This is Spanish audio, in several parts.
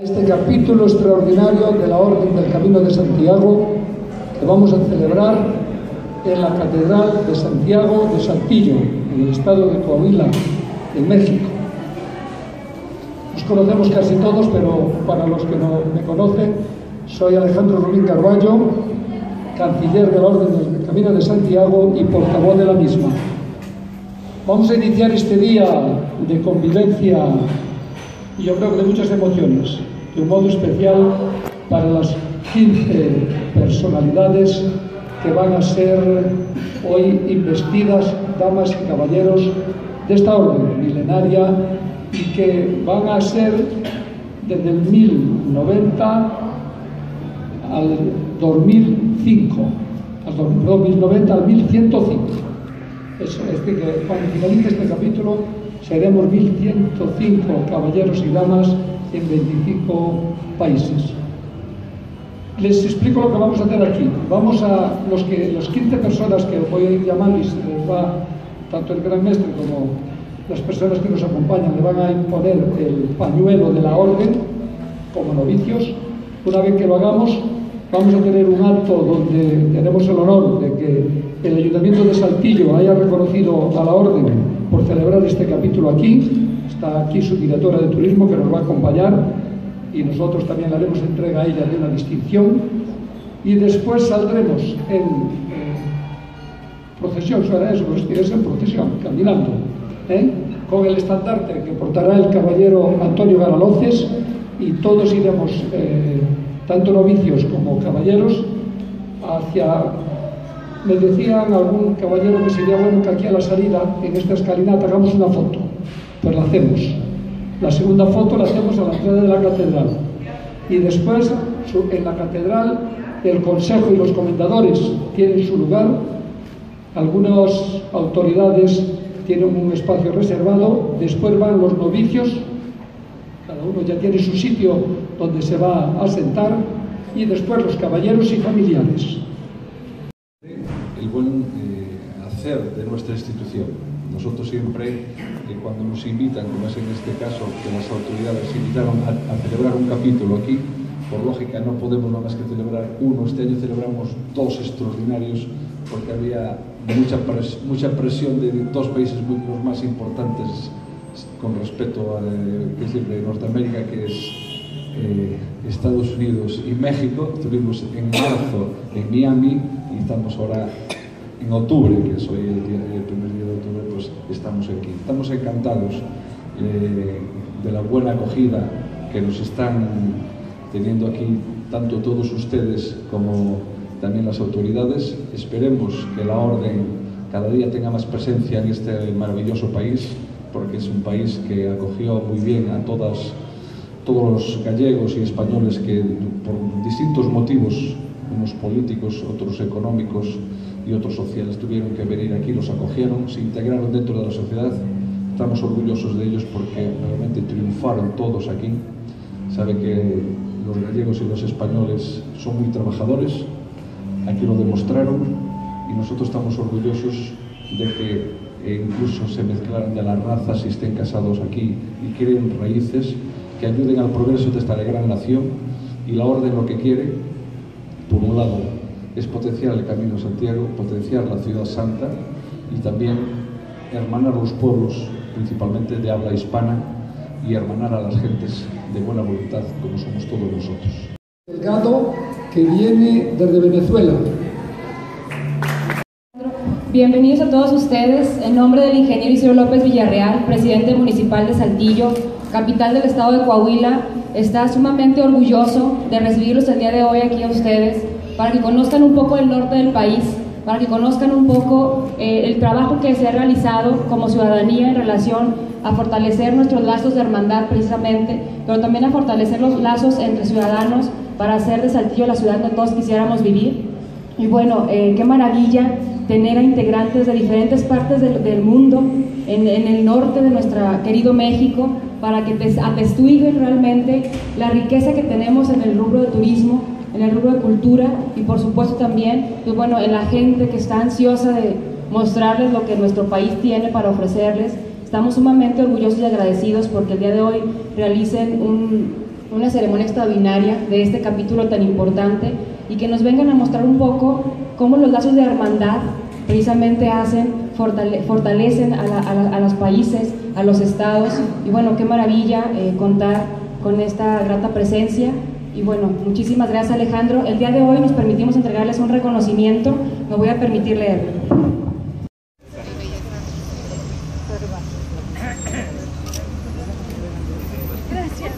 Este capítulo extraordinario de la Orden del Camino de Santiago que vamos a celebrar en la Catedral de Santiago de Saltillo, en el estado de Coahuila, en México. Nos conocemos casi todos, pero para los que no me conocen, soy Alejandro Rubín Carballo, canciller de la Orden del Camino de Santiago y portavoz de la misma. Vamos a iniciar este día de convivencia y yo creo que de muchas emociones, de un modo especial para las 15 personalidades que van a ser hoy investidas damas y caballeros de esta orden milenaria y que van a ser desde el 1090 al 2005, al 1090 al 1105. Eso es que cuando finalice este capítulo seremos 1105 caballeros y damas en 25 países. Les explico lo que vamos a hacer aquí. Vamos a los 15 personas que voy a ir llamando, y se les va, tanto el gran mestre como las personas que nos acompañan, le van a imponer el pañuelo de la orden como novicios. Una vez que lo hagamos, vamos a tener un acto donde tenemos el honor de que el Ayuntamiento de Saltillo haya reconocido a la orden por celebrar este capítulo aquí. Está aquí su directora de turismo que nos va a acompañar y nosotros también le haremos entrega a ella de una distinción. Y después saldremos en procesión, será eso, es en procesión, caminando, con el estandarte que portará el caballero Antonio Garaloces, y todos iremos, tanto novicios como caballeros, hacia... Me decían algún caballero que sería bueno que aquí a la salida, en esta escalinata, hagamos una foto. Pues la hacemos. La segunda foto la hacemos a la entrada de la catedral. Y después, en la catedral, el consejo y los comendadores tienen su lugar. Algunas autoridades tienen un espacio reservado. Después van los novicios. Cada uno ya tiene su sitio donde se va a sentar. Y después los caballeros y familiares. El buen hacer de nuestra institución. Nosotros siempre, cuando nos invitan, como es en este caso, que las autoridades invitaron a celebrar un capítulo aquí, por lógica no podemos nada más que celebrar uno. Este año celebramos dos extraordinarios porque había mucha presión de dos países los más importantes con respecto a de Norteamérica, que es Estados Unidos y México. Estuvimos en marzo en Miami y estamos ahora en octubre, que es hoy el primer día de octubre, pues estamos aquí. Estamos encantados de la buena acogida que nos están teniendo aquí, tanto todos ustedes como también las autoridades. Esperemos que la orden cada día tenga más presencia en este maravilloso país, porque es un país que acogió muy bien a todos los gallegos y españoles que por distintos motivos, unos políticos, otros económicos y otros sociales, tuvieron que venir aquí, los acogieron, se integraron dentro de la sociedad. Estamos orgullosos de ellos porque realmente triunfaron todos aquí. Sabe que los gallegos y los españoles son muy trabajadores, aquí lo demostraron, y nosotros estamos orgullosos de que incluso se mezclaran de las razas y estén casados aquí y creen raíces que ayuden al progreso de esta gran nación. Y la orden lo que quiere, por un lado, es potenciar el Camino de Santiago, potenciar la ciudad santa y también hermanar los pueblos, principalmente de habla hispana, y hermanar a las gentes de buena voluntad como somos todos nosotros. Delgado, que viene desde Venezuela. Bienvenidos a todos ustedes. En nombre del ingeniero Isidro López Villarreal, presidente municipal de Saltillo, capital del estado de Coahuila, está sumamente orgulloso de recibirlos el día de hoy aquí a ustedes, para que conozcan un poco el norte del país, para que conozcan un poco el trabajo que se ha realizado como ciudadanía en relación a fortalecer nuestros lazos de hermandad precisamente, pero también a fortalecer los lazos entre ciudadanos para hacer de Saltillo la ciudad donde todos quisiéramos vivir. Y bueno, qué maravilla tener a integrantes de diferentes partes del mundo en el norte de nuestro querido México, para que atestiguen realmente la riqueza que tenemos en el rubro de turismo, en el rubro de cultura y por supuesto también, pues bueno, en la gente que está ansiosa de mostrarles lo que nuestro país tiene para ofrecerles. Estamos sumamente orgullosos y agradecidos porque el día de hoy realicen una ceremonia extraordinaria de este capítulo tan importante y que nos vengan a mostrar un poco cómo los lazos de hermandad precisamente fortalecen a los países, a los estados, y bueno, qué maravilla contar con esta grata presencia. Y bueno, muchísimas gracias, Alejandro. El día de hoy nos permitimos entregarles un reconocimiento, me voy a permitir leerlo. Gracias.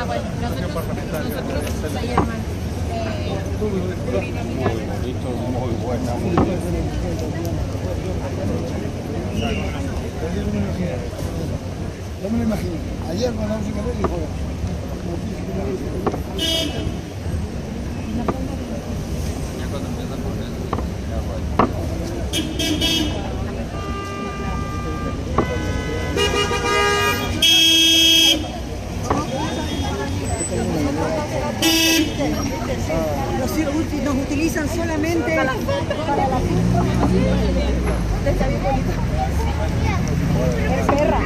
Bueno, nosotros ayer más. Muy bonito, muy buena. No me lo imagino. Ayer mandamos a ver y fue. Ya cuando empiezan con el Nos utilizan solamente para la foto. Está bien bonito. Perra.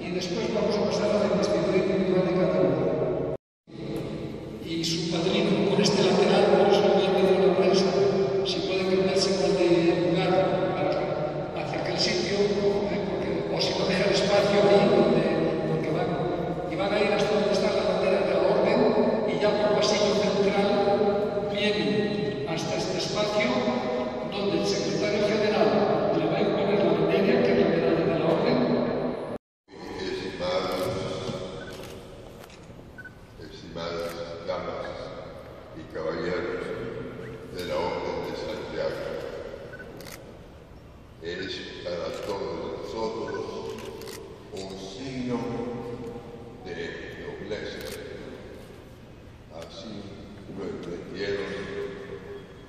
Y después vamos a pasar a la investidura individual de cada uno. Y su padrino, con este lateral, por eso lo voy a pedir a la prensa, si puede cambiarse de lugar hacia aquel sitio, porque, o si no deja el espacio ahí, porque van a ir hasta donde está la bandera de la orden, y ya por pasillo central vienen hasta este espacio, donde el secretario general le va a imponer la bandera, que es la medalla de la orden. Estimadas damas y caballeros de la Orden de Santiago, es para todos nosotros un signo de nobleza. Así lo entendieron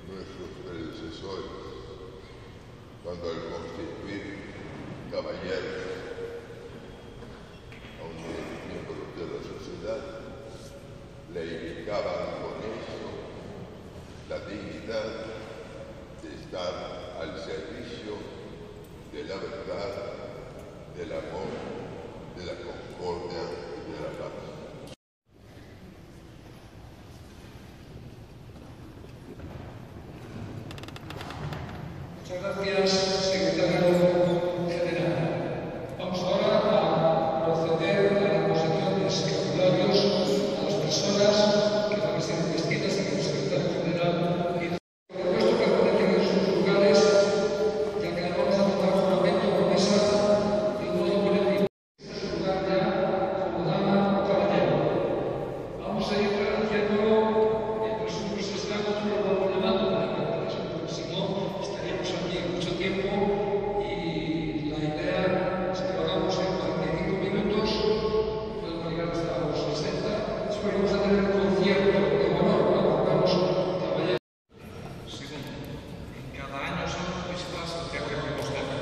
nuestros predecesores cuando al constituir caballeros a un miembro de la sociedad le indicaban con eso la dignidad de estar al servicio de la verdad, del amor, de la concordia y de la paz. Muchas gracias, secretario general. Vamos ahora a proceder a la imposición de escapularios a las personas que van a ser investidas en el secretario general. Por supuesto, permanecen en sus lugares, ya que le vamos a tomar juramento o promesa de un modo colectivo. En su lugar ya como dama o caballero. Vamos a ir haciéndolo mientras nosotros estamos, no lo vamos llamando, porque si no estaríamos aquí mucho tiempo, y la idea es que lo hagamos en 45 minutos, podemos llegar hasta los 60, después vamos a tener un concierto de honor, vamos caballeros. Segundo, cada año son visitadas Santiago de Compostela.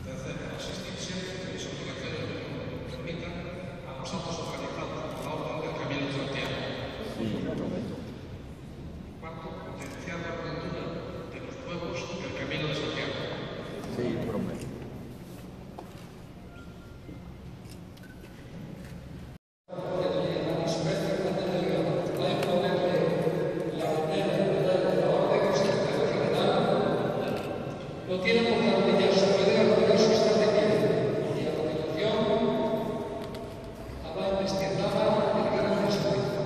Tercero, asistir siempre es obligación que permitan a los actos organizados por la Orden del Camino de Santiago. Cuarto, potenciar la cultura de los pueblos del Camino de Santiago. Sí, profe. Lo tiene por delante ya su heredera orgulloso está de pie. Y a continuación habrá investigadora el gran Jesucristo.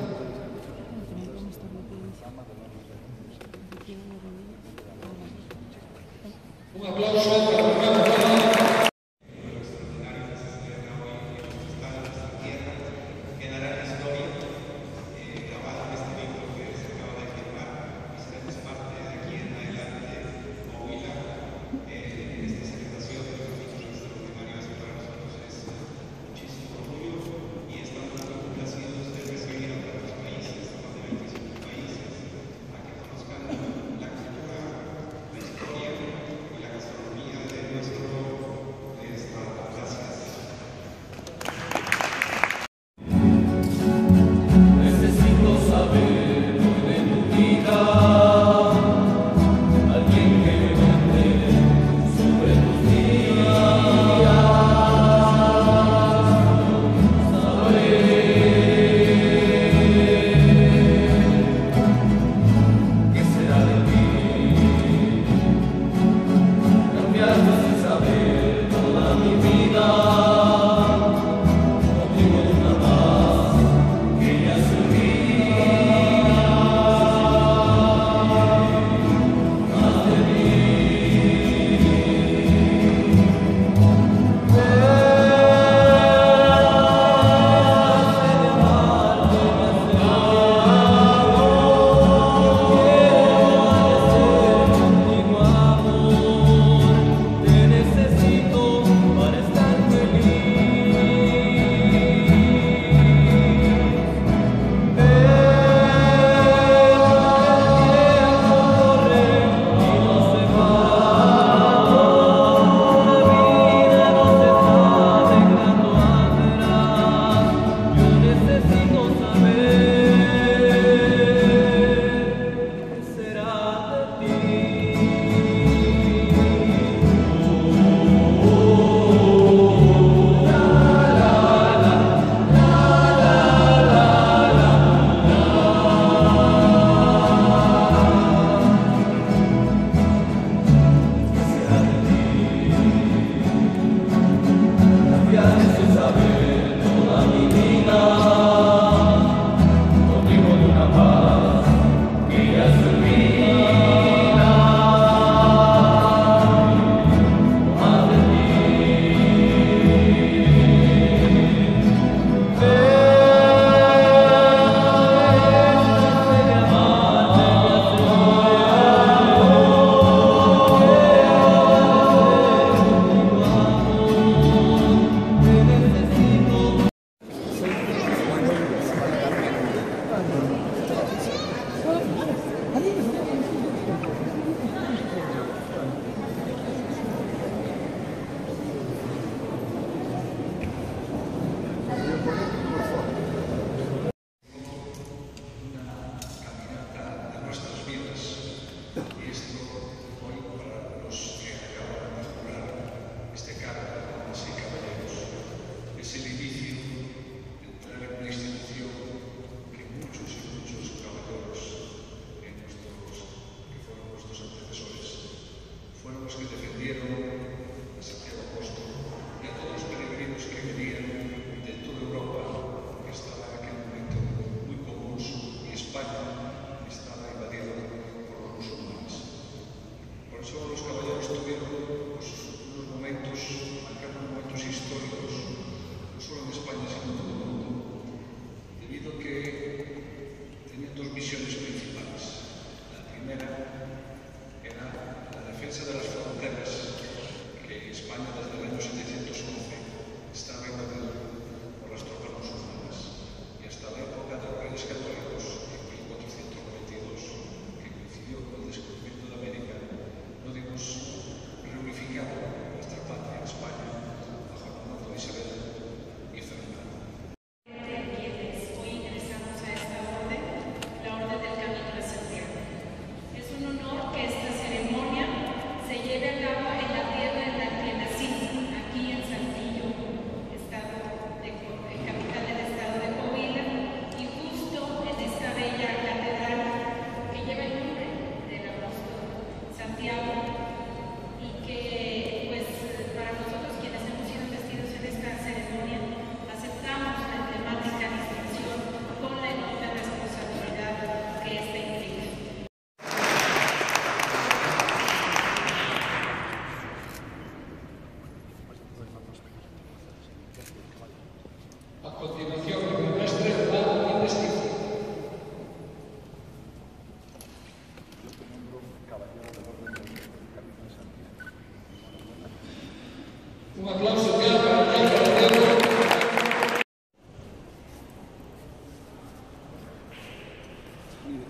Mire,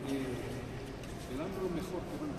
el ángulo mejor que mantener